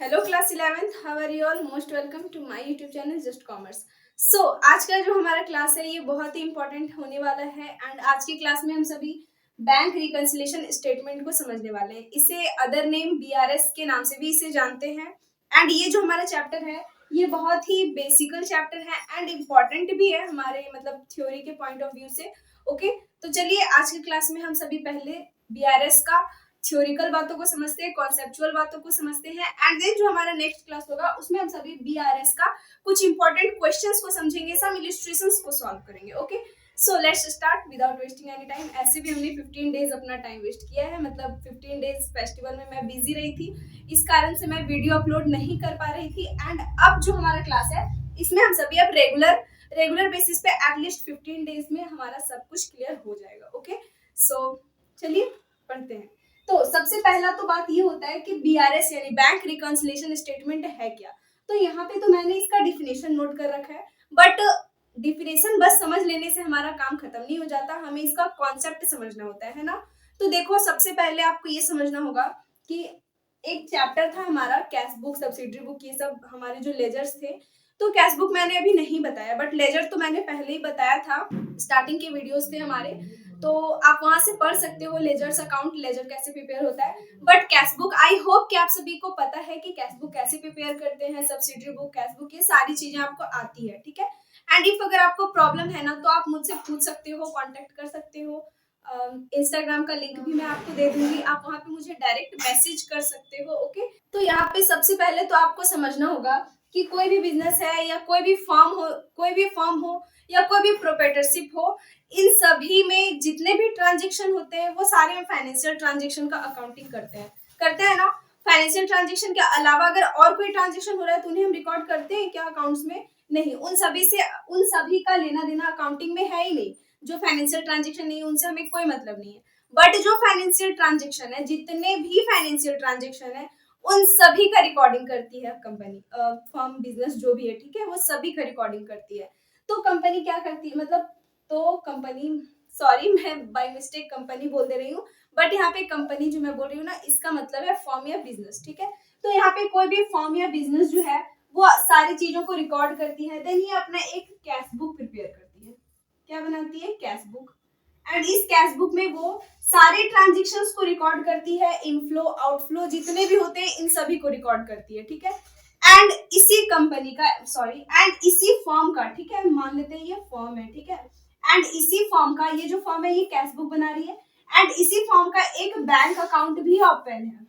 Hello class 11th, how are you all? Most welcome to my YouTube channel just commerce. So आज का जो हमारा class है ये बहुत ही इंपॉर्टेंट होने वाला है एंड आज की क्लास में हम सभी बैंक रिकंसिलिएशन स्टेटमेंट को समझने वाले हैं। इसे अदर नेम बीआरएस के नाम से भी इसे जानते हैं एंड ये जो हमारा चैप्टर है ये बहुत ही बेसिकल चैप्टर है एंड इम्पॉर्टेंट भी है हमारे मतलब थ्योरी के पॉइंट ऑफ व्यू से। ओके, तो चलिए आज की क्लास में हम सभी पहले बीआरएस का थ्योरिकल बातों को समझते हैं, कॉन्सेप्चुअल बातों को समझते हैं एंड देन जो हमारा नेक्स्ट क्लास होगा उसमें हम सभी बीआरएस का कुछ इंपॉर्टेंट क्वेश्चंस को समझेंगे, सम इलस्ट्रेशंस को सॉल्व करेंगे। Okay, so let's start without wasting any time. ऐसे भी हमने 15 डेज अपना टाइम वेस्ट किया है, मतलब 15 डेज फेस्टिवल में मैं बिजी रही थी, इस कारण से मैं वीडियो अपलोड नहीं कर पा रही थी एंड अब जो हमारा क्लास है इसमें हम सभी अब रेगुलर बेसिस पे एटलीस्ट 15 डेज में हमारा सब कुछ क्लियर हो जाएगा। ओके, सो चलिए पढ़ते हैं। तो सबसे पहला तो बात ये होता है कि बीआरएस यानी बैंक रिकंसिलिएशन स्टेटमेंट है क्या। तो यहाँ पे तो मैंने इसका डिफिनेशन नोट कर रखा है, बट डिफिनेशन बस समझ लेने से हमारा काम खत्म नहीं हो जाता, हमें इसका कॉन्सेप्ट समझना होता है ना। तो देखो, सबसे पहले आपको ये समझना होगा कि एक चैप्टर था हमारा कैश बुक, सब्सिडरी बुक, ये सब हमारे जो लेजर्स थे। तो कैश बुक मैंने अभी नहीं बताया, बट लेजर तो मैंने पहले ही बताया था, स्टार्टिंग के वीडियोस थे हमारे, तो आप वहां से पढ़ सकते हो लेजर्स अकाउंट, लेजर कैसे प्रिपेयर होता है। But cash book, I hope कि आप सभी को पता है कि कैश बुक कैसे प्रिपेयर करते हैं, सब्सिडरी बुक, कैश बुक, ये सारी चीजें आपको आती है, ठीक है। एंड इफ अगर आपको प्रॉब्लम है ना तो आप मुझसे पूछ सकते हो, कांटेक्ट कर सकते हो। इंस्टाग्राम का लिंक भी मैं आपको दे दूंगी, आप वहां पे मुझे डायरेक्ट मैसेज कर सकते हो। ओके, तो यहाँ पे सबसे पहले तो आपको समझना होगा कि कोई भी बिजनेस है या कोई भी फॉर्म हो या कोई भी प्रोप्राइटरशिप हो, इन सभी में जितने भी ट्रांजेक्शन होते हैं वो सारे हम फाइनेंशियल ट्रांजेक्शन का अकाउंटिंग करते हैं ना। फाइनेंशियल ट्रांजेक्शन के अलावा अगर और कोई ट्रांजेक्शन हो रहा है तो उन्हें हम रिकॉर्ड करते हैं क्या अकाउंट्स में? नहीं, उन सभी का लेना देना अकाउंटिंग में है ही नहीं। जो फाइनेंशियल ट्रांजेक्शन नहीं है उनसे हमें कोई मतलब नहीं है। बट जो फाइनेंशियल ट्रांजेक्शन है, जितने भी फाइनेंशियल ट्रांजेक्शन है, उन सभी का रिकॉर्डिंग करती है कंपनी, फर्म, बिजनेस जो भी है, ठीक है, वो सभी का रिकॉर्डिंग करती है। तो कंपनी क्या करती है, मतलब तो कंपनी, सॉरी मैं बाय मिस्टेक कंपनी बोल दे रही हूँ, बट यहाँ पे कंपनी जो मैं बोल रही हूँ ना, इसका मतलब है फर्म या बिजनेस, ठीक है। तो यहाँ पे कोई भी फर्म या बिजनेस जो है वो सारी चीजों को रिकॉर्ड करती है, देन ये अपना एक कैश बुक प्रिपेयर करती है। क्या बनाती है? Cash book. एंड इस कैश बुक में वो सारे ट्रांजेक्शन्स को रिकॉर्ड करती है, इनफ्लो आउटफ्लो जितने भी होते हैं इन सभी को रिकॉर्ड करती है, ठीक है। एंड इसी कंपनी का, सॉरी, एंड इसी फर्म का, ठीक है, मान लेते हैं ये फर्म है, ठीक है, एंड इसी फर्म का, ये जो फर्म है ये कैश बुक बना रही है एंड इसी फर्म का एक बैंक अकाउंट भी ओपन है,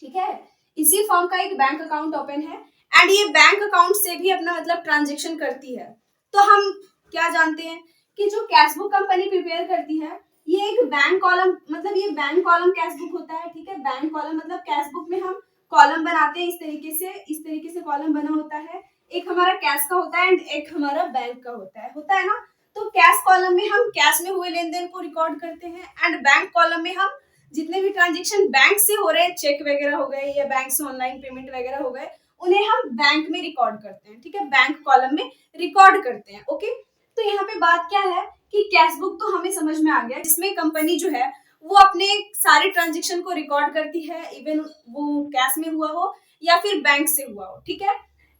ठीक है। इसी फर्म का एक बैंक अकाउंट ओपन है एंड ये बैंक अकाउंट से भी अपना मतलब ट्रांजेक्शन करती है। तो हम क्या जानते हैं कि जो कैश बुक कंपनी प्रिपेयर करती है ये एक बैंक कॉलम, मतलब ये बैंक कॉलम कैश बुक होता है, ठीक है। बैंक कॉलम मतलब कैश बुक में हम कॉलम बनाते हैं, इस तरीके से कॉलम बना होता है। एक हमारा कैश का होता है एंड एक हमारा बैंक का होता है ना। तो कैश कॉलम में हम कैश में हुए लेन देन को रिकॉर्ड करते हैं एंड बैंक कॉलम में हम जितने भी ट्रांजेक्शन बैंक से हो रहे हैं, चेक वगैरह हो गए या बैंक से ऑनलाइन पेमेंट वगैरह हो गए, उन्हें हम बैंक में रिकॉर्ड करते हैं, ठीक है, बैंक कॉलम में रिकॉर्ड करते हैं। ओके, तो यहाँ पे बात क्या है कि कैश बुक तो हमें समझ में आ गया, जिसमें कंपनी जो है वो अपने सारे ट्रांजेक्शन को रिकॉर्ड करती है, इवन वो कैश में हुआ हो या फिर बैंक से हुआ हो, ठीक है।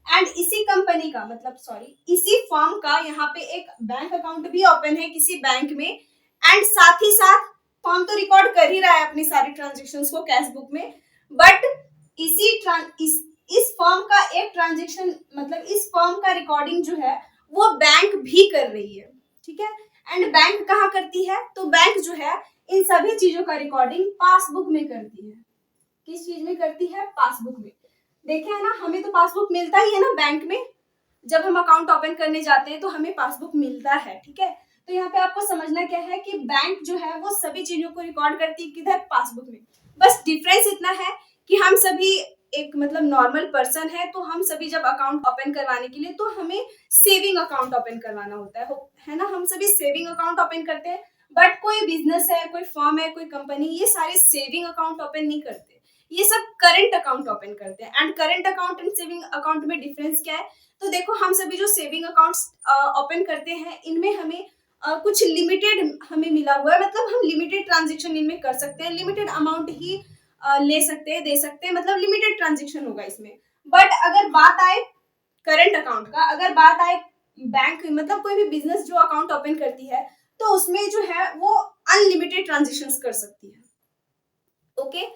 एंड इसी कंपनी का, मतलब सॉरी, इसी फर्म का यहाँ पे एक बैंक अकाउंट भी ओपन है किसी बैंक में एंड साथ ही साथ फर्म तो रिकॉर्ड कर ही रहा है अपनी सारी ट्रांजेक्शन्स को कैश बुक में, बट इस फर्म का एक ट्रांजेक्शन, मतलब इस फर्म का रिकॉर्डिंग जो है वो बैंक भी कर रही है, ठीक है। एंड बैंक कहाँ करती है? तो बैंक जो है इन सभी चीजों का रिकॉर्डिंग पासबुक में करती है। किस चीज में करती है? पासबुक में। देखे है ना, हमें तो पासबुक मिलता ही है ना बैंक में, जब हम अकाउंट ओपन करने जाते हैं तो हमें पासबुक मिलता है, ठीक है। तो यहाँ पे आपको समझना क्या है कि बैंक जो है वो सभी चीजों को रिकॉर्ड करती है किधर? पासबुक में। बस डिफरेंस इतना है कि हम सभी एक मतलब नॉर्मल पर्सन है, तो हम सभी जब अकाउंट ओपन करवाने के लिए तो हमें सेविंग अकाउंट ओपन करवाना होता है ना, हम सभी सेविंग अकाउंट ओपन करते हैं। बट कोई बिजनेस है, कोई फर्म है, कोई कंपनी, ये सारे सेविंग अकाउंट ओपन नहीं करते, ये सब करंट अकाउंट ओपन करते हैं। And current account and saving account में डिफरेंस क्या है? तो देखो, हम सभी जो सेविंग अकाउंट्स ओपन करते हैं इनमें हमें कुछ लिमिटेड हमें मिला हुआ है, मतलब हम लिमिटेड ट्रांजेक्शन इनमें कर सकते हैं, लिमिटेड अमाउंट ही ले सकते हैं, दे सकते हैं, मतलब लिमिटेड ट्रांजेक्शन होगा इसमें। बट अगर बात आए करंट अकाउंट का, अगर बात आए बैंक मतलब कोई भी बिजनेस जो अकाउंट ओपन करती है, तो उसमें जो है वो अनलिमिटेड ट्रांजेक्शन्स कर सकती है। ओके,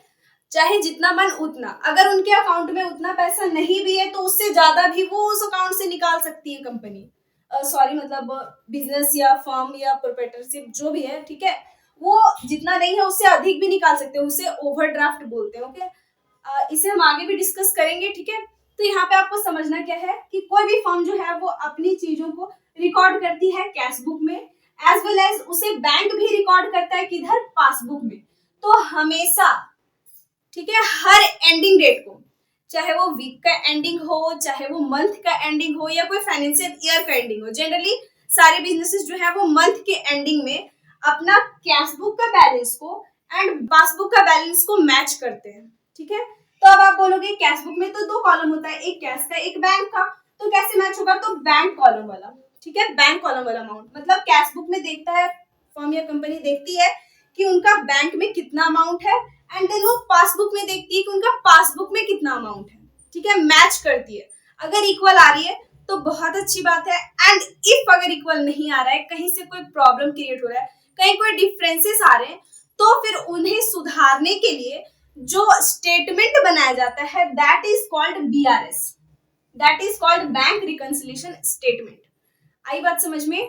चाहे जितना मन उतना, अगर उनके अकाउंट में उतना पैसा नहीं भी है तो उससे ज्यादा भी वो उस अकाउंट से निकाल सकती है कंपनी, सॉरी मतलब बिजनेस या फर्म या प्रोप्राइटरशिप जो भी है, ठीक है, वो जितना नहीं है उससे अधिक भी निकाल सकते हैं, उसे ओवरड्राफ्ट बोलते हैं। ओके, इसे हम आगे भी डिस्कस करेंगे, ठीक है। तो यहाँ पे आपको समझना क्या है कि कोई भी फर्म जो है वो अपनी चीजों को रिकॉर्ड करती है कैशबुक में, एज वेल एज उसे बैंक भी रिकॉर्ड करता है किधर, पासबुक में। तो हमेशा, ठीक है, हर एंडिंग डेट को, चाहे वो वीक का एंडिंग हो, चाहे वो मंथ का एंडिंग हो, या कोई फाइनेंशियल ईयर का एंडिंग हो, जनरली सारे बिजनेसेस जो है वो मंथ के एंडिंग में अपना कैशबुक का बैलेंस को एंड पासबुक का बैलेंस को मैच करते हैं, ठीक है। तो अब आप बोलोगे कैशबुक में तो 2 कॉलम होता है, एक कैश का एक बैंक का, तो कैसे मैच होगा, तो बैंक कॉलम वाला, ठीक है, बैंक कॉलम वाला अमाउंट, मतलब कैशबुक में देखता है फर्म या कंपनी, देखती है कि उनका बैंक में कितना अमाउंट है, एंड देन वो पासबुक में देखती है कि उनका पासबुक में कितना अमाउंट है, ठीक है, मैच करती है। अगर इक्वल आ रही है तो बहुत अच्छी बात है, एंड इफ अगर इक्वल नहीं आ रहा है, कहीं से कोई प्रॉब्लम क्रिएट हो रहा है, कहीं कोई डिफरेंसेस आ रहे हैं, तो फिर उन्हें सुधारने के लिए जो स्टेटमेंट बनाया जाता है that is called BRS, that is called bank reconciliation statement. आई बात समझ में?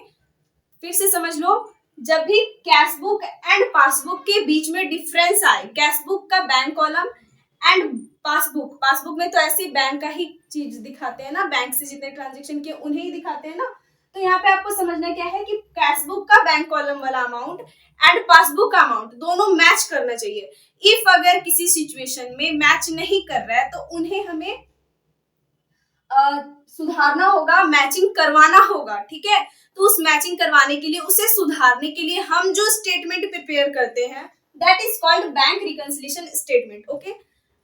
फिर से समझ लो, जब भी कैशबुक एंड पासबुक के बीच में डिफरेंस आए, कैशबुक का bank column and passbook, passbook में तो ऐसे बैंक का ही चीज दिखाते हैं ना, बैंक से जितने ट्रांजेक्शन किए उन्हें ही दिखाते हैं ना, तो यहाँ पे आपको समझना क्या है कि कैशबुक का बैंक कॉलम वाला अमाउंट एंड पासबुक का अमाउंट दोनों मैच करना चाहिए। इफ अगर किसी सिचुएशन में मैच नहीं कर रहा है तो उन्हें हमें सुधारना होगा, मैचिंग करवाना होगा, ठीक है। तो उस मैचिंग करवाने के लिए, उसे सुधारने के लिए हम जो स्टेटमेंट प्रिपेयर करते हैं that is called bank reconciliation statement. Okay,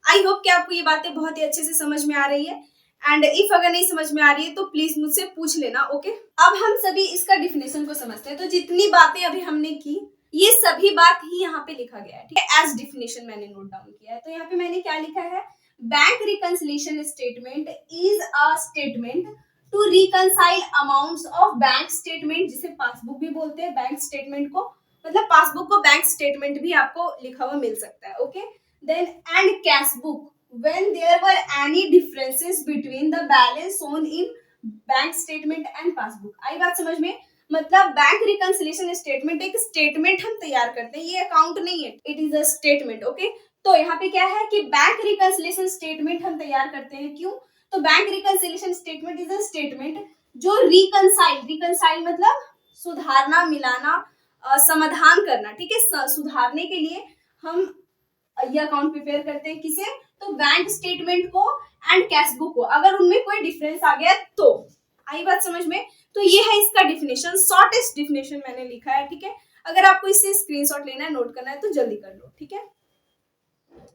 I hope कि आपको ये बातें बहुत ही अच्छे से समझ में आ रही है, एंड इफ अगर नहीं समझ में आ रही है तो प्लीज मुझसे पूछ लेना। ओके, अब हम सभी इसका डिफिनेशन को समझते हैं। तो जितनी बातें अभी हमने की, ये सभी बात ही यहाँ पे लिखा गया है, ठीक है, एज डिफिनेशन मैंने नोट डाउन किया है। तो यहाँ पे मैंने क्या लिखा है, bank reconciliation statement is a statement to reconcile amounts of bank statement, जिसे पासबुक भी बोलते हैं, बैंक स्टेटमेंट को, मतलब पासबुक को बैंक स्टेटमेंट भी आपको लिखा हुआ मिल सकता है। Okay, then and cashbook when there were any differences between the balance shown in bank statement and passbook. आई बात समझ में? मतलब बैंक रिकंसिलिएशन स्टेटमेंट एक स्टेटमेंट हम तैयार करते हैं, ये अकाउंट नहीं है, it is a statement. Okay, तो यहाँ पे क्या है कि बैंक रिकंसिलिएशन स्टेटमेंट हम तैयार करते हैं, क्यों? तो bank reconciliation statement is a statement जो रिकंसाइल, रिकंसाइल मतलब सुधारना, मिलाना, समाधान करना, ठीक है, सुधारने के लिए हम ये अकाउंट प्रिपेयर करते हैं, किसे? तो बैंक स्टेटमेंट को एंड कैशबुक को, अगर उनमें कोई डिफरेंस आ गया तो। आई बात समझ में? तो ये है इसका डिफिनेशन, शॉर्टेस्ट डिफिनेशन मैंने लिखा है, ठीक है। अगर आपको इससे स्क्रीनशॉट लेना है, नोट करना है तो जल्दी कर लो, ठीक है।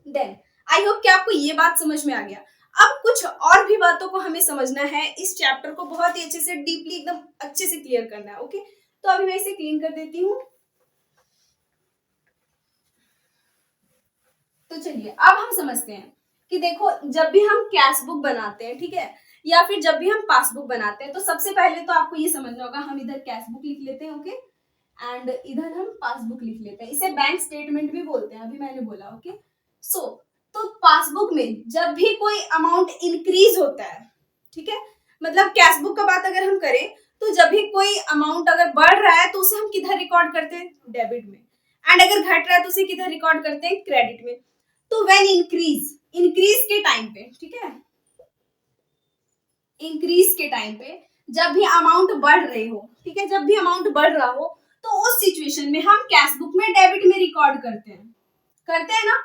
देन आई होप कि आपको ये बात समझ में आ गया। अब कुछ और भी बातों को हमें समझना है, इस चैप्टर को बहुत ही अच्छे से, डीपली, एकदम अच्छे से क्लियर करना है। ओके, तो अभी मैं इसे क्लीन कर देती हूँ। तो चलिए अब हम समझते हैं कि देखो, जब भी हम कैशबुक बनाते हैं, ठीक है, या फिर जब भी हम पासबुक बनाते हैं, तो सबसे पहले तो आपको ये समझना होगा, हम इधर कैशबुक लिख लेते हैं, ओके, एंड इधर हम पासबुक लिख लेते हैं, इसे बैंक स्टेटमेंट भी बोलते हैं, अभी मैंने बोला। ओके, सो तो पासबुक में जब भी कोई अमाउंट इंक्रीज होता है, ठीक है, मतलब कैशबुक का बात अगर हम करें तो जब भी कोई अमाउंट अगर बढ़ रहा है तो उसे हम किधर रिकॉर्ड करते हैं? डेबिट में। एंड अगर घट रहा है तो उसे किधर रिकॉर्ड करते हैं? क्रेडिट में। तो व्हेन इंक्रीज, इंक्रीज के टाइम पे, ठीक है, इंक्रीज के टाइम पे जब भी अमाउंट बढ़ रही हो, ठीक है, जब भी अमाउंट बढ़ रहा हो, तो उस सिचुएशन में हम कैशबुक में डेबिट में रिकॉर्ड करते हैं, करते हैं ना?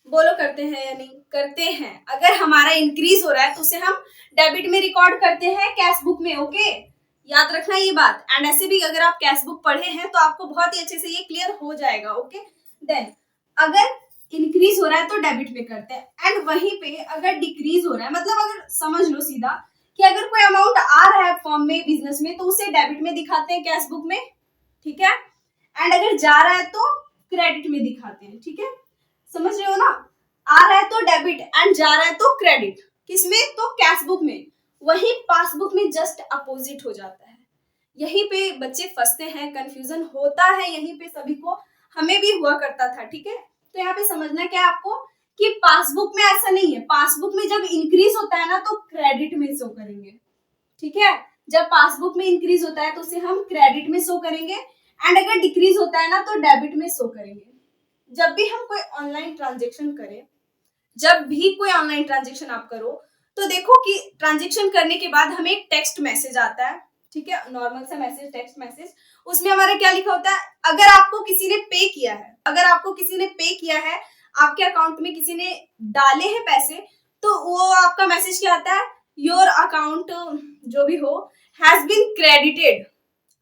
बोलो, करते हैं या नहीं? करते हैं। अगर हमारा इंक्रीज हो रहा है तो उसे हम डेबिट में रिकॉर्ड करते हैं कैशबुक में। ओके, याद रखना ये बात। एंड ऐसे भी अगर आप कैशबुक पढ़े हैं तो आपको बहुत ही अच्छे से ये क्लियर हो जाएगा। ओके, देन अगर इंक्रीज हो रहा है तो डेबिट में करते हैं, एंड वहीं पे अगर डिक्रीज हो रहा है, मतलब अगर समझ लो सीधा कि अगर कोई अमाउंट आ रहा है फॉर्म में, बिजनेस में, तो उसे डेबिट में दिखाते हैं कैशबुक में, ठीक है, एंड अगर जा रहा है तो क्रेडिट में दिखाते हैं, ठीक है, समझ रहे हो ना? आ रहा है तो डेबिट एंड जा रहा है तो क्रेडिट, किसमें, तो कैश बुक में। वही पासबुक में जस्ट अपोजिट हो जाता है। यहीं पे बच्चे फंसते हैं, कंफ्यूजन होता है यहीं पे सभी को, हमें भी हुआ करता था, ठीक है। तो यहाँ पे समझना क्या है आपको कि पासबुक में ऐसा नहीं है, पासबुक में जब इंक्रीज होता है ना तो क्रेडिट में शो करेंगे, ठीक है। जब पासबुक में इंक्रीज होता है तो उसे हम क्रेडिट में शो करेंगे, एंड अगर डिक्रीज होता है ना तो डेबिट में शो करेंगे। जब भी हम कोई ऑनलाइन ट्रांजेक्शन करें, जब भी कोई ऑनलाइन ट्रांजेक्शन आप करो, तो देखो कि ट्रांजेक्शन करने के बाद हमें एक टेक्स्ट मैसेज आता है, ठीक है, नॉर्मल सा मैसेज, टेक्स्ट मैसेज। उसमें हमारा क्या लिखा होता है, अगर आपको किसी ने पे किया है, अगर आपको किसी ने पे किया है, आपके अकाउंट में किसी ने डाले हैं पैसे, तो वो आपका मैसेज क्या आता है, योर अकाउंट जो भी हो हैज बीन क्रेडिटेड,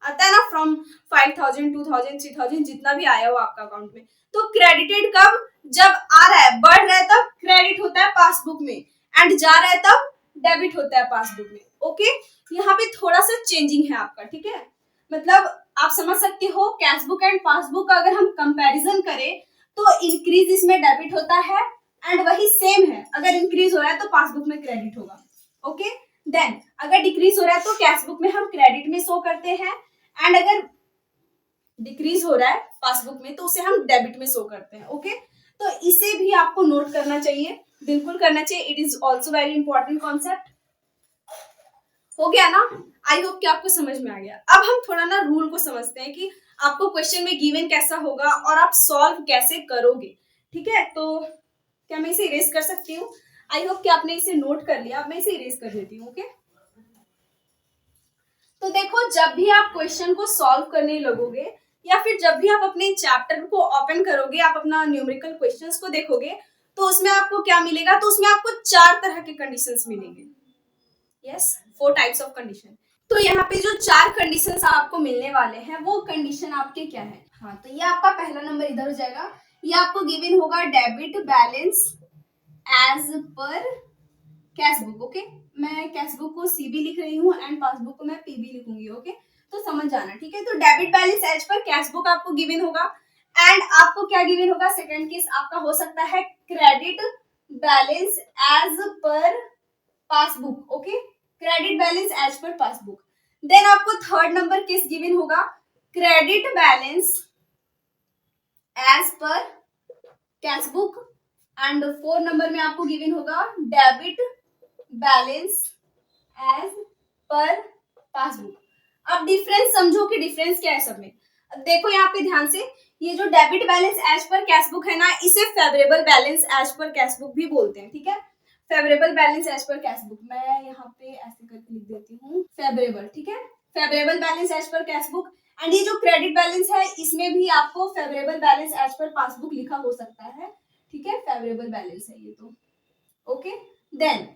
आता है ना, फ्रॉम 5000 2000 3000 जितना भी आया हो आपका अकाउंट में। तो क्रेडिटेड कब, जब आ रहा है, बढ़ रहा है तब क्रेडिट होता है पासबुक में, एंड जा रहा है तब डेबिट होता है पासबुक में। ओके, यहाँ पे थोड़ा सा चेंजिंग है आपका, ठीक है। मतलब आप समझ सकते हो, कैशबुक एंड पासबुक का अगर हम कंपैरिजन करें तो इंक्रीज इसमें डेबिट होता है, एंड वही सेम है, अगर इंक्रीज हो रहा है तो पासबुक में क्रेडिट होगा। ओके, देन अगर डिक्रीज हो रहा है तो कैशबुक में हम क्रेडिट में शो करते हैं, एंड अगर डिक्रीज हो रहा है पासबुक में तो उसे हम डेबिट में शो करते हैं। ओके, तो इसे भी आपको नोट करना चाहिए, बिल्कुल करना चाहिए, it is also very important concept. हो गया ना, आई होप कि आपको समझ में आ गया। अब हम थोड़ा ना रूल को समझते हैं कि आपको क्वेश्चन में गिवन कैसा होगा और आप सॉल्व कैसे करोगे, ठीक है। तो क्या मैं इसे इरेज कर सकती हूँ, आई होप कि आपने इसे नोट कर लिया, अब मैं इसे इरेज कर देती हूँ। ओके, तो देखो, जब भी आप क्वेश्चन को सॉल्व करने लगोगे या फिर जब भी आप अपने चैप्टर को ओपन करोगे, आप अपना न्यूमेरिकल क्वेश्चंस को देखोगे, तो उसमें आपको क्या मिलेगा, तो उसमें आपको 4 तरह के कंडीशंस मिलेंगे। Yes, 4 types of condition. तो यहाँ पे जो 4 कंडीशंस आपको मिलने वाले हैं वो कंडीशन आपके क्या है। हाँ, तो ये आपका पहला नंबर इधर हो जाएगा, ये आपको गिवन होगा debit balance as per cashbook. Okay, मैं कैशबुक को सीबी लिख रही हूँ एंड पासबुक को मैं पीबी लिखूंगी। ओके, तो समझ जाना, ठीक है। तो debit balance as per cashbook आपको गिवन होगा, एंड आपको क्या गिवन होगा, सेकंड केस आपका हो सकता है credit balance as per passbook. Okay, credit balance as per passbook. Then आपको थर्ड नंबर केस गिवन होगा credit balance as per cashbook, and 4 number में आपको गिवन होगा debit balance as per passbook. अब डिफरेंस समझो कि डिफरेंस क्या है सब में। अब देखो यहाँ पे ध्यान से, ये जो debit balance as per cashbook है ना, इसे favourable balance as per cashbook भी बोलते हैं, ठीक है। Favourable balance as per cashbook, मैं यहाँ पे ऐसे करके लिख देती हूँ, फेवरेबल, ठीक है, favourable balance as per cashbook. And ये जो क्रेडिट बैलेंस है इसमें भी आपको favourable balance as per passbook लिखा हो सकता है, ठीक है, फेवरेबल बैलेंस है ये तो। ओके, देन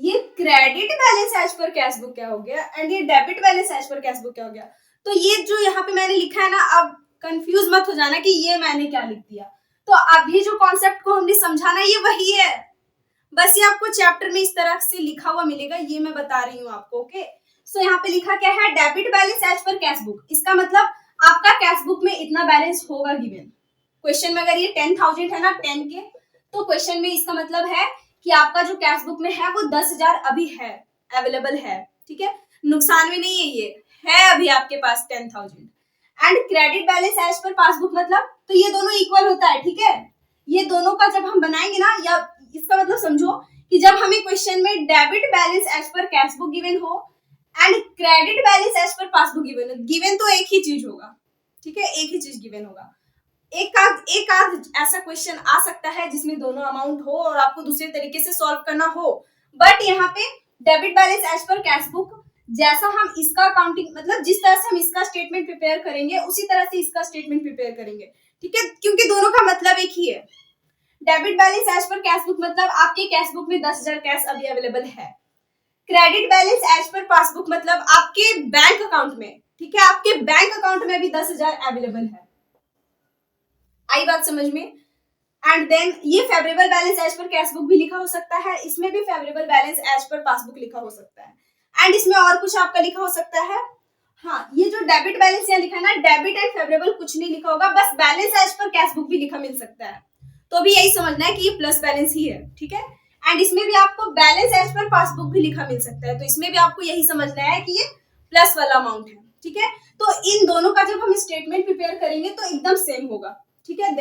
ये credit balance as per cashbook क्या हो गया, एंड ये debit balance as per cashbook क्या हो गया। तो ये जो यहाँ पे मैंने लिखा है ना, अब कंफ्यूज मत हो जाना कि ये मैंने क्या लिख दिया। तो अभी जो कॉन्सेप्ट को हमने समझाना ये वही है, बस ये आपको चैप्टर में इस तरह से लिखा हुआ मिलेगा, ये मैं बता रही हूँ आपको। ओके, सो यहाँ पे लिखा क्या है, debit balance as per cashbook, इसका मतलब आपका कैशबुक में इतना बैलेंस होगा गिवन। क्वेश्चन में अगर ये 10,000 है ना, 10 के, तो क्वेश्चन में इसका मतलब है कि आपका जो कैशबुक में है वो 10,000 अभी है, अवेलेबल है, ठीक है, नुकसान में नहीं है, ये है अभी आपके पास 10,000। And credit balance as per passbook मतलब, तो ये दोनों इक्वल होता है, ठीक है। ये दोनों का जब हम बनाएंगे ना, या इसका मतलब समझो कि जब हमें क्वेश्चन में debit balance as per cashbook given हो and credit balance as per passbook given हो, गिवन तो एक ही चीज होगा, ठीक है, एक ही चीज गिवन होगा। एक आध ऐसा क्वेश्चन आ सकता है जिसमें दोनों अमाउंट हो और आपको दूसरे तरीके से सॉल्व करना हो, बट यहाँ पे debit balance as per cashbook, जैसा हम इसका अकाउंटिंग, मतलब जिस तरह से हम इसका स्टेटमेंट प्रिपेयर करेंगे उसी तरह से इसका स्टेटमेंट प्रिपेयर करेंगे, ठीक है, क्योंकि दोनों का मतलब एक ही है। Debit balance as per cashbook मतलब आपके कैशबुक में 10,000 कैश अभी अवेलेबल है। Credit balance as per passbook मतलब आपके बैंक अकाउंट में, ठीक है, आपके बैंक अकाउंट में भी 10,000 अवेलेबल है। आई बात समझ में। एंड देन ये favourable balance as per cashbook भी लिखा हो सकता है, इसमें भी favourable balance as per passbook लिखा हो सकता है, एंड इसमें और कुछ आपका लिखा हो सकता है। हाँ, ये जो डेबिट बैलेंस यहाँ लिखा है ना, डेबिट एंड फेवरेबल कुछ नहीं लिखा होगा, बस बैलेंस एज पर कैशबुक भी लिखा मिल सकता है। तो अभी यही समझना है कि ये प्लस बैलेंस ही है, ठीक है। एंड इसमें भी आपको बैलेंस एज पर पासबुक भी लिखा मिल सकता है, तो इसमें भी आपको यही समझना है कि ये प्लस वाला अमाउंट है, ठीक है। तो इन दोनों का जब हम स्टेटमेंट प्रिपेयर करेंगे तो एकदम सेम होगा, ठीक है।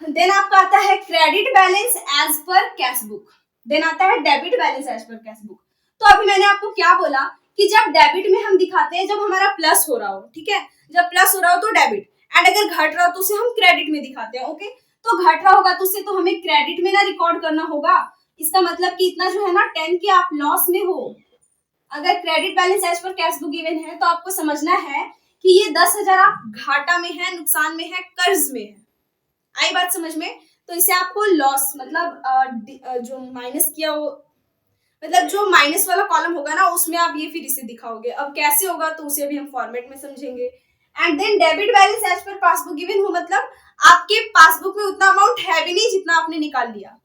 देन आपका आता है credit balance as per cash book, then आता है debit balance as per cash book. तो अभी मैंने आपको क्या बोला कि जब डेबिट में हम दिखाते हैं जब हमारा प्लस हो रहा हो, ठीक है, जब प्लस हो रहा हो तो डेबिट, एंड अगर घट रहा हो तो उसे हम क्रेडिट में दिखाते हैं, ओके। तो घट रहा होगा तो उसे तो हमें क्रेडिट में ना रिकॉर्ड करना होगा, इसका मतलब कि इतना जो है ना 10 के आप लॉस में हो। अगर credit balance as per cash book given है तो आपको समझना है कि ये 10,000 आप घाटा में है, नुकसान में है, कर्ज में है। आई बात समझ में? तो इसे आपको लॉस मतलब जो माइनस किया हो, मतलब जो माइनस वाला कॉलम होगा ना उसमें आप ये फिर इसे दिखाओगे। अब कैसे होगा तो उसे अभी हम फॉर्मेट में समझेंगे। And then debit balance as per passbook given हो, मतलब आपके पासबुक में उतना अमाउंट है भी नहीं जितना आपने निकाल लिया,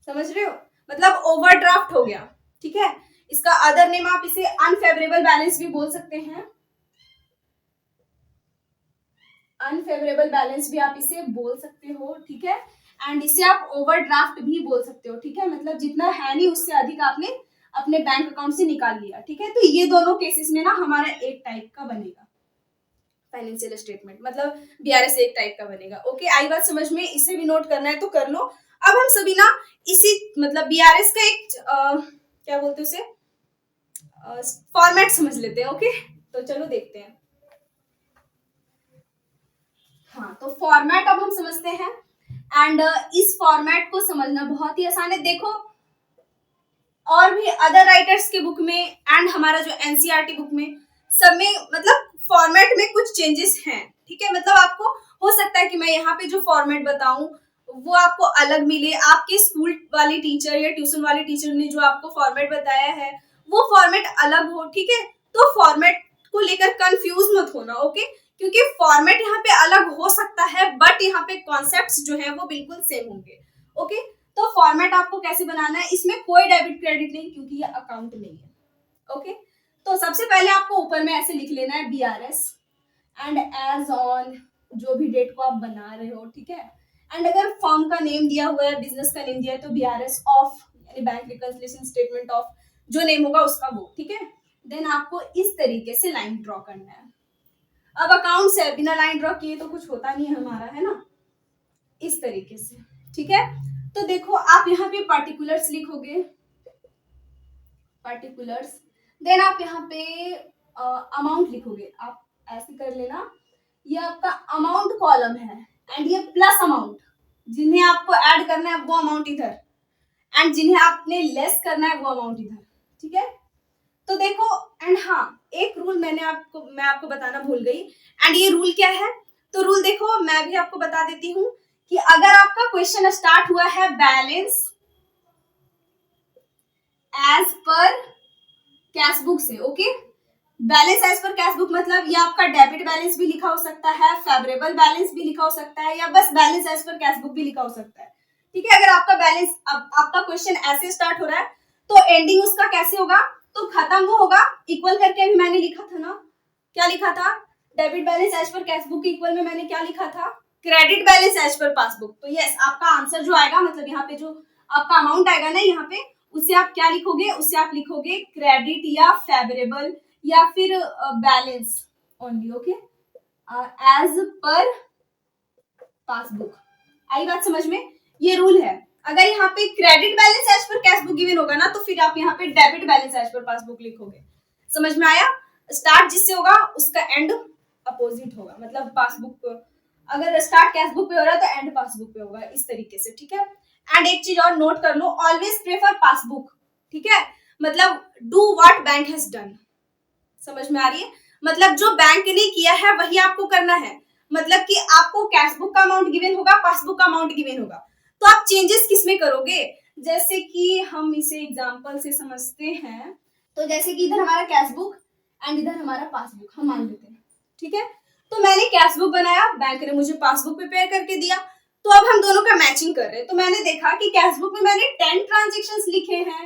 समझ रहे हो, मतलब ओवरड्राफ्ट हो गया, ठीक है। इसका अदर नेम आप इसे अनफेवरेबल बैलेंस भी बोल सकते हैं, अनफेवरेबल बैलेंस भी आप इसे बोल सकते हो, ठीक है। एंड इसे आप ओवरड्राफ्ट भी बोल सकते हो, ठीक है, मतलब जितना है नहीं उससे अधिक आपने अपने बैंक अकाउंट से निकाल लिया, ठीक है। तो ये दोनों केसेस में ना हमारा एक टाइप का बनेगा फाइनेंशियल स्टेटमेंट, मतलब बीआरएस एक टाइप का बनेगा, ओके। आई बात समझ में? इसे भी नोट करना है तो कर लो। अब हम सभी ना इसी मतलब बीआरएस का एक क्या बोलते हैं उसे फॉर्मेट समझ लेते हैं, ओके। तो चलो देखते हैं। हाँ, तो फॉर्मेट अब हम समझते हैं। एंड इस फॉर्मेट को समझना बहुत ही आसान है। देखो और भी अदर राइटर्स के बुक में एंड हमारा जो एनसीईआरटी बुक में सब में मतलब फॉर्मेट में कुछ चेंजेस हैं, ठीक है। मतलब आपको हो सकता है कि मैं यहाँ पे जो फॉर्मेट बताऊं वो आपको अलग मिले, आपके स्कूल वाली टीचर या ट्यूशन वाली टीचर ने जो आपको फॉर्मेट बताया है वो फॉर्मेट अलग हो, ठीक है। तो फॉर्मेट को लेकर कंफ्यूज मत होना, ओके, क्योंकि फॉर्मेट यहाँ पे अलग हो सकता है बट यहाँ पे कॉन्सेप्ट्स जो है वो बिल्कुल सेम होंगे, ओके। तो फॉर्मेट आपको कैसे बनाना है, इसमें कोई डेबिट क्रेडिट नहीं क्योंकि ये अकाउंट नहीं है, ओके। तो सबसे पहले आपको ऊपर में ऐसे लिख लेना है बीआरएस एंड एज ऑन जो भी डेट को आप बना रहे हो, ठीक है। एंड अगर फर्म का नेम दिया हुआ है, बिजनेस का नेम दिया है तो बीआरएस ऑफ यानी बैंक रिकंसिलिएशन स्टेटमेंट ऑफ जो नेम होगा उसका वो, ठीक है। देन आपको इस तरीके से लाइन ड्रॉ करना है। अब अकाउंट से बिना लाइन ड्रॉ किए तो कुछ होता नहीं है हमारा, है ना, इस तरीके से, ठीक है। तो देखो आप यहाँ पे पर्टिकुलर्स लिखोगे, पर्टिकुलर्स, देन आप यहाँ पे अमाउंट लिखोगे, आप ऐसे कर लेना, ये आपका अमाउंट कॉलम है एंड ये प्लस अमाउंट, जिन्हें आपको ऐड करना है वो अमाउंट इधर एंड जिन्हें आपने लेस करना है वो अमाउंट इधर, ठीक है। तो देखो एंड हाँ एक रूल मैं आपको बताना भूल गई, एंड ये रूल क्या है, तो रूल देखो मैं भी आपको बता देती हूँ कि अगर आपका क्वेश्चन स्टार्ट हुआ है balance as per cash book से, okay, balance as per cash book मतलब ये आपका डेबिट बैलेंस भी लिखा हो सकता है, फेवरेबल बैलेंस भी लिखा हो सकता है, या बस balance as per cash book भी लिखा हो सकता है, ठीक है। अगर आपका बैलेंस आपका क्वेश्चन ऐसे स्टार्ट हो रहा है तो एंडिंग उसका कैसे होगा, तो खत्म वो होगा इक्वल करके, अभी मैंने लिखा था ना, क्या लिखा था, debit balance as per cash book equal में मैंने क्या लिखा था, credit balance as per passbook. तो यस आपका आंसर जो आएगा मतलब यहाँ पे जो आपका अमाउंट आएगा ना यहाँ पे, उसे आप क्या लिखोगे, उसे आप लिखोगे क्रेडिट या फेवरेबल या फिर balance only, okay, as per passbook. आई बात समझ में? ये रूल है, अगर यहाँ पे credit balance as per cash book given होगा ना तो फिर आप यहाँ पे debit balance as per passbook लिखोगे, समझ में आया। स्टार्ट जिससे होगा उसका एंड अपोजिट होगा, मतलब पासबुक अगर स्टार्ट कैश बुक पे हो रहा है तो एंड पासबुक पे होगा, इस तरीके से, ठीक है। एंड एक चीज और नोट कर लो, ऑलवेज प्रेफर पासबुक, ठीक है, मतलब do what bank has done, समझ में आ रही है, मतलब जो बैंक ने किया है वही आपको करना है, मतलब कि आपको कैश बुक का अमाउंट गिवन होगा, पासबुक का अमाउंट गिवन होगा, तो आप चेंजेस किसमें करोगे, जैसे कि हम इसे एग्जांपल से समझते हैं, तो जैसे कि इधर हमारा कैश बुक एंड इधर हमारा पासबुक हम मान लेते हैं, ठीक है। तो मैंने कैश बुक बनाया, बैंक ने मुझे पासबुक प्रिपेयर करके दिया, तो अब हम दोनों का मैचिंग कर रहे हैं। तो मैंने देखा कि कैश बुक में मैंने 10 ट्रांजेक्शन्स लिखे हैं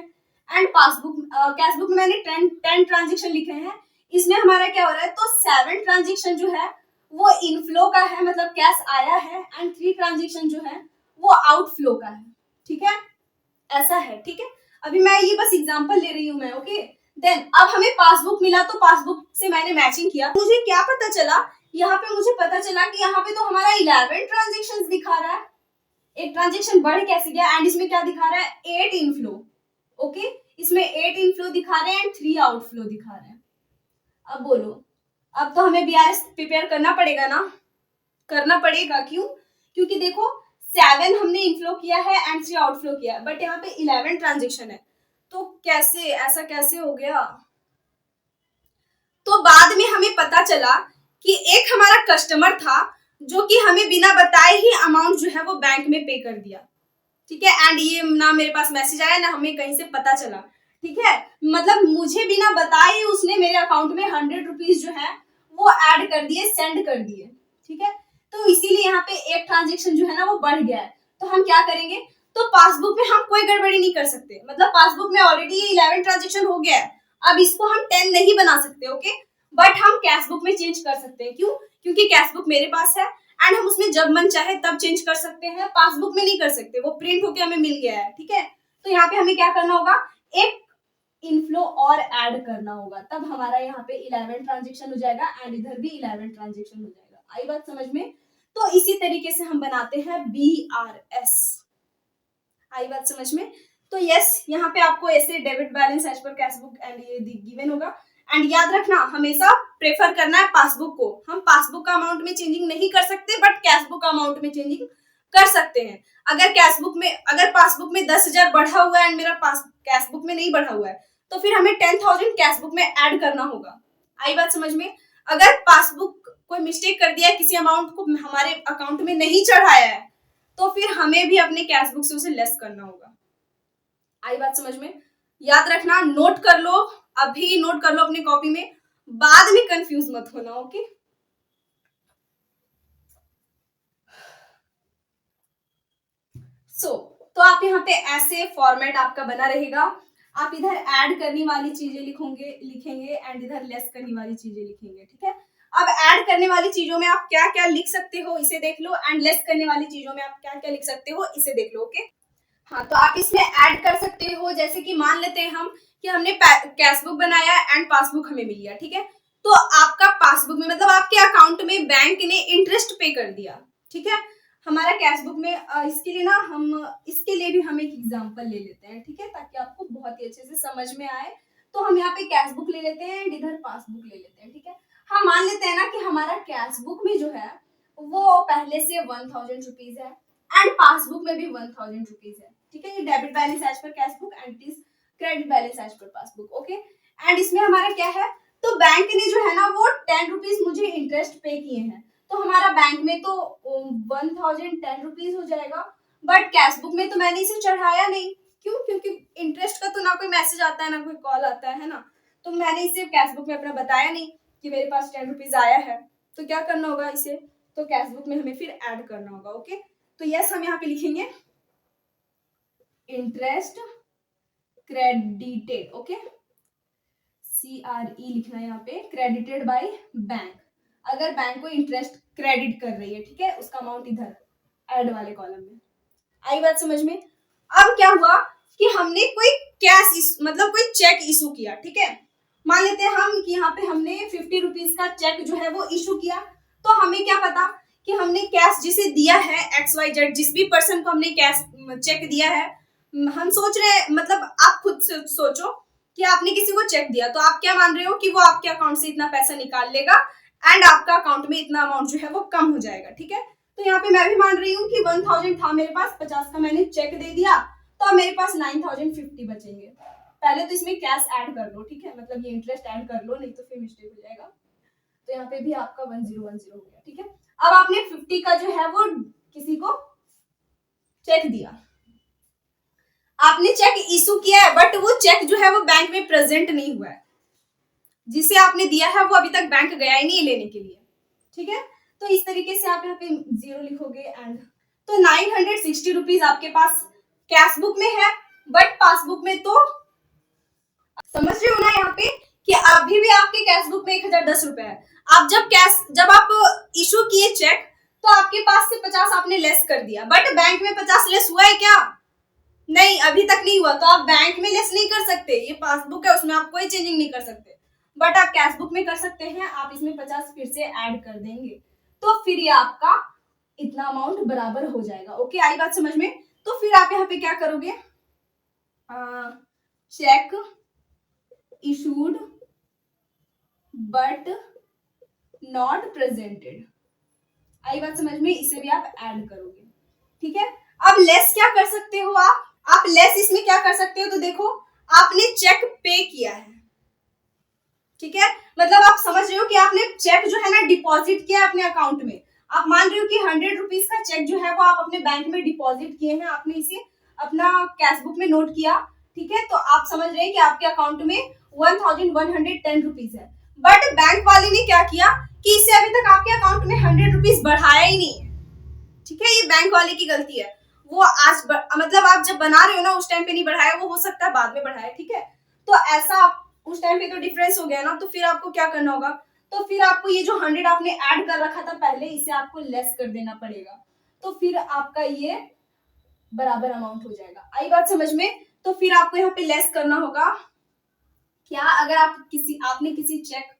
एंड पासबुक कैश बुक में मैंने 10 ट्रांजेक्शन लिखे हैं, इसमें हमारा क्या हो रहा है, तो 7 ट्रांजेक्शन जो है वो इनफ्लो का है, मतलब कैश आया है, एंड 3 ट्रांजेक्शन जो है वो आउटफ्लो का है, ठीक है, ऐसा है, ठीक है। अभी मैं ये बस एग्जांपल ले रही हूं मैं, ओके। देन अब हमें पासबुक मिला तो पासबुक से मैंने मैचिंग किया, मुझे क्या पता चला, यहाँ पे मुझे पता चला कि यहाँ पे तो हमारा 11 ट्रांजेक्शन दिखा रहा है, एक ट्रांजेक्शन बढ़ कैसे गया, एंड इसमें क्या दिखा रहा है 8 इनफ्लो, ओके, इसमें 8 इनफ्लो दिखा रहे हैं एंड 3 आउटफ्लो दिखा रहे हैं। अब बोलो, अब तो हमें बीआरएस प्रिपेयर करना पड़ेगा ना, करना पड़ेगा, क्यों, क्योंकि देखो 7 हमने इनफ्लो किया है एंड 3 आउटफ्लो किया है, बट यहाँ पे 11 ट्रांजेक्शन है, तो कैसे, ऐसा कैसे हो गया। तो बाद में हमें पता चला कि एक हमारा कस्टमर था जो कि हमें बिना बताए ही अमाउंट जो है वो बैंक में पे कर दिया, ठीक है, एंड ये ना मेरे पास मैसेज आया ना हमें कहीं से पता चला, ठीक है, मतलब मुझे बिना बताए उसने मेरे अकाउंट में 100 रुपीज जो है वो ऐड कर दिए, सेंड कर दिए, ठीक है। तो इसीलिए यहाँ पे एक ट्रांजेक्शन जो है ना वो बढ़ गया है, तो हम क्या करेंगे, तो पासबुक में हम कोई गड़बड़ी नहीं कर सकते, मतलब पासबुक में ऑलरेडी 11 ट्रांजेक्शन हो गया है, अब इसको हम 10 नहीं बना सकते, ओके, बट हम कैश बुक में चेंज कर सकते हैं, क्यों, क्योंकि कैश बुक मेरे पास है एंड हम उसमें जब मन चाहे तब चेंज कर सकते हैं, पासबुक में नहीं कर सकते, वो प्रिंट होके हमें मिल गया है, ठीक है। तो यहाँ पे हमें क्या करना होगा, एक इनफ्लो और ऐड करना होगा, तब हमारा यहाँ पे 11 ट्रांजेक्शन हो जाएगा एंड इधर भी 11 ट्रांजेक्शन हो जाएगा। आई बात समझ में। तो इसी तरीके से हम बनाते हैं BRS। आई बात समझ में। तो यस, यहाँ पे आपको ऐसे debit balance as per cash book and ये गिवन होगा, एंड याद रखना हमेशा प्रेफर करना है पासबुक को, हम पासबुक का अमाउंट में चेंजिंग नहीं कर सकते बट कैश बुक का अमाउंट में चेंजिंग कर सकते हैं। अगर कैश बुक में, अगर पासबुक में 10,000 बढ़ा हुआ है एंड मेरा पास कैश बुक में नहीं बढ़ा हुआ है, तो फिर हमें 10,000 कैश बुक में ऐड करना होगा। आई बात समझ में। अगर पासबुक कोई मिस्टेक कर दिया, किसी अमाउंट को हमारे अकाउंट में नहीं चढ़ाया है, तो फिर हमें भी अपने कैश बुक से उसे लेस करना होगा। आई बात समझ में। याद रखना, नोट कर लो, अभी नोट कर लो अपनी कॉपी में, बाद में कंफ्यूज मत होना, ओके। तो आप यहाँ पे ऐसे फॉर्मेट आपका बना रहेगा, आप इधर ऐड करने वाली चीजें लिखेंगे एंड इधर लेस करने वाली चीजें लिखेंगे, ठीक है। अब ऐड करने वाली चीजों में आप क्या क्या लिख सकते हो इसे देख लो, एंड लेस करने वाली चीजों में आप क्या क्या लिख सकते हो इसे देख लो, ओके। हाँ, तो आप इसमें ऐड कर सकते हो, जैसे कि मान लेते हैं हम कि हमने कैश बुक बनाया एंड पासबुक हमें मिल गया, ठीक है। तो आपका पासबुक में मतलब आपके अकाउंट में बैंक ने इंटरेस्ट पे कर दिया, ठीक है। हमारा कैश बुक में इसके लिए ना हम इसके लिए भी हम एक एग्जांपल ले लेते हैं, ठीक है, ताकि आपको बहुत ही अच्छे से समझ में आए। तो हम यहाँ पे कैश बुक ले लेते हैं, इधर पासबुक ले लेते हैं, ठीक है। हम मान लेते हैं ना कि हमारा कैश बुक में जो है वो पहले से 1000 रुपीज है एंड पासबुक में भी 1000 रुपीज है, ठीक है। ये debit balance as per cash book and it is credit balance as per passbook, okay. And इसमें हमारा क्या है, तो बैंक ने जो है ना वो 10 रुपीज मुझे इंटरेस्ट पे किए हैं, तो हमारा बैंक में तो 1010 रुपीज हो जाएगा, बट कैश बुक में तो मैंने इसे चढ़ाया नहीं, क्यों, क्योंकि इंटरेस्ट का तो ना कोई मैसेज आता है ना कोई कॉल आता है ना, तो मैंने इसे कैश बुक में अपना बताया नहीं कि मेरे पास 10 रुपीज आया है। तो क्या करना होगा इसे, तो कैश बुक में हमें फिर ऐड करना होगा, ओके। तो यस, हम यहाँ पे लिखेंगे इंटरेस्ट क्रेडिटेड, ओके, CRE लिखना है यहाँ पे, क्रेडिटेड बाय बैंक, अगर बैंक को इंटरेस्ट क्रेडिट कर रही है, ठीक है, उसका अमाउंट इधर ऐड वाले कॉलम में। आई बात समझ में। अब क्या हुआ कि हमने कोई कैश मतलब कोई चेक इशू किया, ठीक है, मान लेते हैं हम कि यहाँ पे हमने 50 रुपीज का चेक जो है वो इशू किया, तो हमें क्या पता कि हमने कैश जिसे दिया है XYZ, जिस भी पर्सन को हमने कैश चेक दिया है, हम सोच रहे हैं, मतलब आप खुद से सोचो कि आपने किसी को चेक दिया, तो आप क्या मान रहे हो कि वो आपके अकाउंट से इतना पैसा निकाल लेगा एंड आपका अकाउंट में इतना अमाउंट जो है वो कम हो जाएगा, ठीक है। तो यहाँ पे मैं भी मान रही हूँ कि 1000 था मेरे पास, 50 का मैंने चेक दे दिया, तो अब मेरे पास 9050 बचेंगे। पहले तो इसमें कैश ऐड कर लो, ठीक है, मतलब ये इंटरेस्ट ऐड कर लो, नहीं तो फिर मिस्टेक हो जाएगा। तो यहाँ पे भी आपका 1010 हो गया, ठीक है। अब आपने 50 का जो है वो किसी को चेक दिया, आपने चेक इशू किया है, बट वो चेक जो है वो बैंक में प्रेजेंट नहीं हुआ है, जिसे आपने दिया है वो अभी तक बैंक गया ही नहीं लेने के लिए, ठीक है। तो इस तरीके से आप यहाँ पे 0 लिखोगे एंड तो 960 रुपीज आपके पास कैश बुक में है, बट पासबुक में तो समझ रहे हो ना यहाँ पे कि अभी भी आपके कैश बुक में 1010 रुपए है। आप जब आप इशू किए चेक, तो आपके पास से 50 आपने लेस कर दिया, बट बैंक में 50 लेस हुआ है क्या? नहीं, अभी तक नहीं हुआ। तो आप बैंक में लेस नहीं कर सकते, ये पासबुक है उसमें आप कोई चेंजिंग नहीं कर सकते, बट आप कैश बुक में कर सकते हैं। आप इसमें 50 फिर से ऐड कर देंगे, तो फिर ये आपका इतना अमाउंट बराबर हो जाएगा। ओके, आई बात समझ में? तो फिर आप यहाँ पे क्या करोगे, cheque issued but not presented, आई बात समझ में? इसे भी आप ऐड करोगे, ठीक है। अब लेस क्या कर सकते हो आप लेस इसमें क्या कर सकते हो, तो देखो आपने चेक पे किया है, ठीक है, मतलब आप समझ रहे हो कि आपने चेक जो है ना डिपॉजिट किया अपने अकाउंट में। आप मान रहे हो कि 100 रुपीज का चेक जो है वो आप अपने बैंक में डिपॉजिट किए हैं, आपने इसे अपना कैश बुक में नोट किया, ठीक है। तो आप समझ रहे हैं कि आपके अकाउंट में 1110 रुपीज है, बट बैंक वाले ने क्या किया कि इससे अभी तक आपके अकाउंट में 100 रुपीज बढ़ाया ही नहीं है, ठीक है। ये बैंक वाले की गलती है, वो आज मतलब आप जब बना रहे हो ना उस टाइम पे नहीं बढ़ाया, वो हो सकता है बाद में बढ़ाया, ठीक है। तो ऐसा उस टाइम पे तो डिफरेंस हो गया ना, तो फिर आपको क्या करना होगा, तो फिर आपको ये जो 100 आपने ऐड कर रखा था पहले, इसे आपको लेस कर देना पड़ेगा, तो फिर आपका ये बराबर अमाउंट हो जाएगा। आई बात समझ में? तो फिर आपको यहाँ पे लेस करना होगा क्या, अगर आपने किसी चेक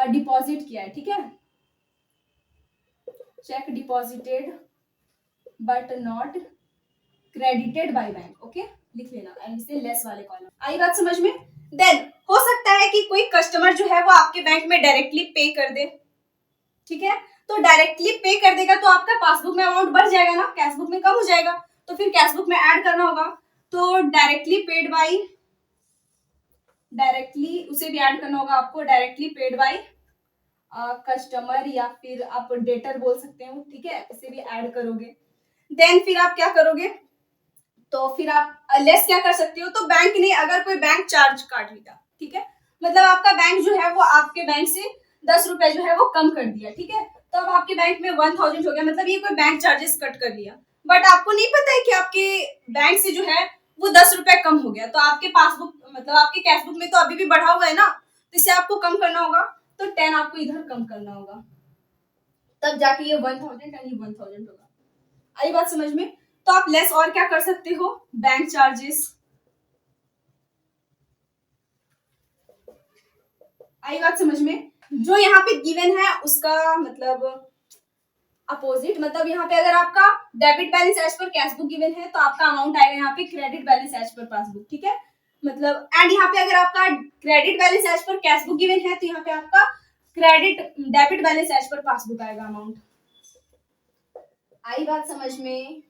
डिपॉजिट किया है, ठीक है, check deposited but not credited by bank, okay, लिख लेना एंड इसे लेस वाले कॉलम। आई बात समझ में? देन हो सकता है कि कोई कस्टमर जो है वो आपके बैंक में डायरेक्टली पे कर दे, ठीक है। तो डायरेक्टली पे कर देगा तो आपका पासबुक में अमाउंट बढ़ जाएगा ना, कैश बुक में कम हो जाएगा, तो फिर कैश बुक में ऐड करना होगा। तो डायरेक्टली पेड बाय, डायरेक्टली उसे भी ऐड करना होगा आपको, डायरेक्टली पेड बाय कस्टमर, या फिर आप डेटर बोल सकते हो, ठीक है, इसे भी ऐड करोगे। देन फिर आप क्या करोगे, तो फिर आप लेस क्या कर सकते हो, तो बैंक ने अगर कोई बैंक चार्ज काट लिया, ठीक है, मतलब आपका बैंक जो है वो आपके बैंक से 10 रुपए जो है वो कम कर दिया, ठीक है, तो अब आपके बैंक में 1000 हो गया, मतलब ये कोई बैंक चार्जेस कट कर लिया, बट आपको नहीं पता है कि आपके बैंक से जो है वो 10 रुपए कम हो गया, तो आपके पासबुक मतलब आपके कैश बुक में तो अभी भी बढ़ा हुआ है ना, तो इसे आपको कम करना होगा, तो 10 आपको इधर कम करना होगा, तब जाके ये 1000 एंड ये 1000 होगा। आई बात समझ में? तो आप लेस और क्या कर सकते हो, बैंक चार्जेस, आई बात समझ में? जो यहाँ पे गिवन है उसका मतलब अपोजिट, मतलब यहाँ पे अगर आपका debit balance as per cash book given है तो आपका अमाउंट आएगा यहाँ पे credit balance as per passbook, ठीक है, मतलब एंड यहाँ पे अगर आपका credit balance as per cash book given है तो यहाँ पे आपका debit balance as per passbook आएगा अमाउंट। आई बात समझ में?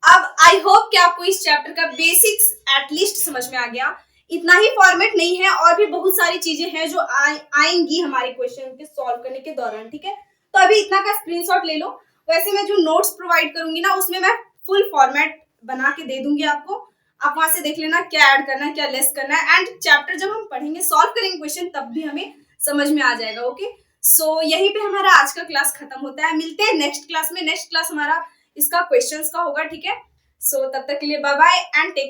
अब आई होप कि आपको इस चैप्टर का बेसिक्स एटलीस्ट समझ में आ गया। इतना ही फॉर्मेट नहीं है, और भी बहुत सारी चीजें हैं जो आएंगी हमारे क्वेश्चन के सॉल्व करने के दौरान, ठीक है। तो अभी इतना का स्क्रीनशॉट ले लो, वैसे मैं जो नोट्स प्रोवाइड करूंगी ना उसमें मैं फुल फॉर्मेट बना के दे दूंगी आपको, आप वहां से देख लेना क्या ऐड करना है क्या लेस करना है, एंड चैप्टर जब हम पढ़ेंगे सॉल्व करेंगे क्वेश्चन तब भी हमें समझ में आ जाएगा। ओके, सो यहीं पे हमारा आज का क्लास खत्म होता है, मिलते हैं नेक्स्ट क्लास में। नेक्स्ट क्लास हमारा इसका क्वेश्चंस का होगा, ठीक है। सो तब तक के लिए बाय बाय एंड टेक